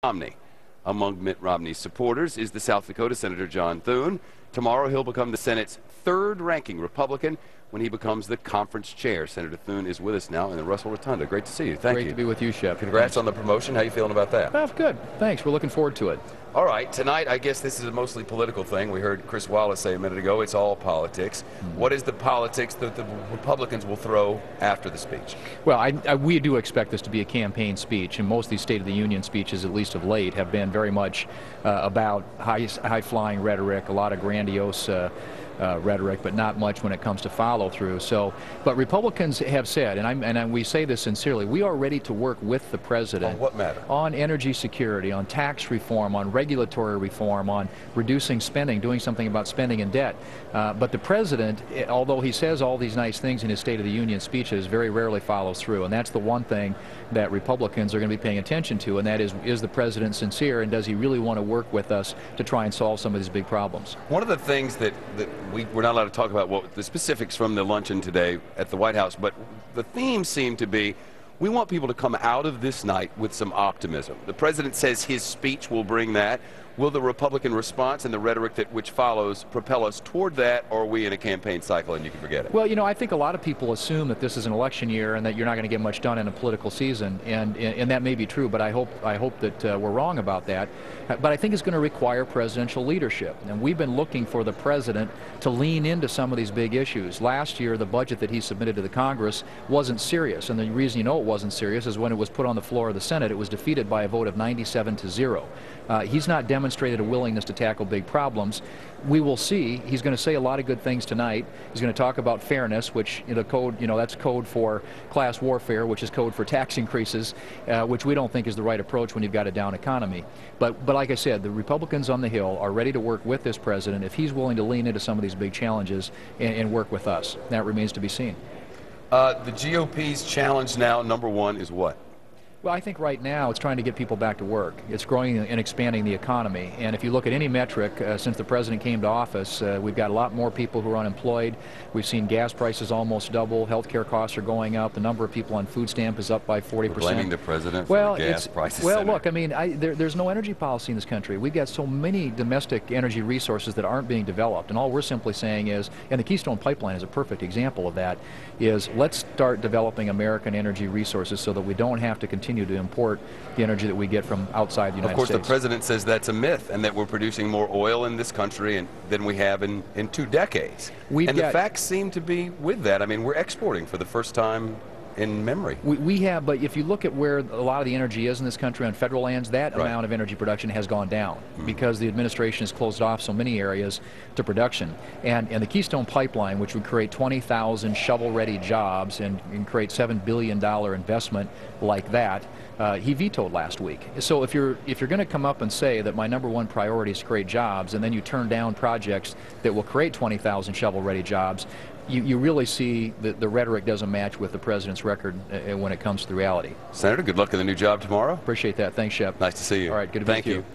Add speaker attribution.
Speaker 1: Romney. Among Mitt Romney's supporters is the South Dakota Senator John Thune. Tomorrow he'll become the Senate's third-ranking Republican when he becomes the conference chair. Senator Thune is with us now in the Russell Rotunda. Great to see you. Thank you.
Speaker 2: Great to be with you, Shep.
Speaker 1: Congrats on the promotion. How are you feeling about that?
Speaker 2: Good. Thanks. We're looking forward to it.
Speaker 1: All right. Tonight, I guess this is a mostly political thing. We heard Chris Wallace say a minute ago, it's all politics. What is the politics that the Republicans will throw after the speech?
Speaker 2: Well, we do expect this to be a campaign speech, and most of these State of the Union speeches, at least of late, have been very much about high-flying rhetoric, a lot of grandiose rhetoric, but not much when it comes to follow-through. But Republicans have said, and we say this sincerely, we are ready to work with the president.
Speaker 1: On what matter?
Speaker 2: On energy security, on tax reform, on regulatory reform, on reducing spending, doing something about spending and debt. But the president, although he says all these nice things in his State of the Union speeches, very rarely follows through. And that's the one thing that Republicans are going to be paying attention to, and that is the president sincere, and does he really want to work with us to try and solve some of these big problems?
Speaker 1: One of the things that we're not allowed to talk about what the specifics from the luncheon today at the White House, but the theme seemed to be we want people to come out of this night with some optimism. The president says his speech will bring that. Will the Republican response and the rhetoric which follows propel us toward that, or are we in a campaign cycle and you can forget it?
Speaker 2: Well, you know, I think a lot of people assume that this is an election year and that you're not going to get much done in a political season, and that may be true, but I hope that we're wrong about that. But I think it's going to require presidential leadership, and we've been looking for the president to lean into some of these big issues. Last year, the budget that he submitted to the Congress wasn't serious, and the reason you know it wasn't serious is when it was put on the floor of the Senate, it was defeated by a vote of 97-0. He's not demonstrated a willingness to tackle big problems. We will see. He's going to say a lot of good things tonight. He's going to talk about fairness, which that's code for class warfare, which is code for tax increases, which we don't think is the right approach when you've got a down economy. But like I said, the Republicans on the Hill are ready to work with this president if he's willing to lean into some of these big challenges and work with us. That remains to be seen.
Speaker 1: The GOP's challenge now, number one, is what?
Speaker 2: Well, I think right now it's trying to get people back to work. It's growing and expanding the economy. And if you look at any metric, since the president came to office, we've got a lot more people who are unemployed. We've seen gas prices almost double. Healthcare costs are going up. The number of people on food stamp is up by 40%.
Speaker 1: We're blaming the president for the gas prices.
Speaker 2: Well, look, I mean, there's no energy policy in this country. We've got so many domestic energy resources that aren't being developed. And all we're simply saying is, and the Keystone Pipeline is a perfect example of that, is let's start developing American energy resources so that we don't have to continue to import the energy that we get from outside the United States.
Speaker 1: Of course, the president says that's a myth and that we're producing more oil in this country than we have in 2 decades. The facts seem to be with that. I mean, we're exporting for the first time in memory.
Speaker 2: We have, but if you look at where a lot of the energy is in this country on federal lands, that amount of energy production has gone down because the administration has closed off so many areas to production. And the Keystone Pipeline, which would create 20,000 shovel-ready jobs and create $7 billion investment like that, he vetoed last week. So if you're going to come up and say that my number one priority is to create jobs, and then you turn down projects that will create 20,000 shovel-ready jobs, you really see that the rhetoric doesn't match with the president's record when it comes to the reality.
Speaker 1: Senator, good luck in the new job tomorrow.
Speaker 2: Appreciate that. Thanks, Shep.
Speaker 1: Nice to see you.
Speaker 2: All right, good to be with you.
Speaker 1: Thank you.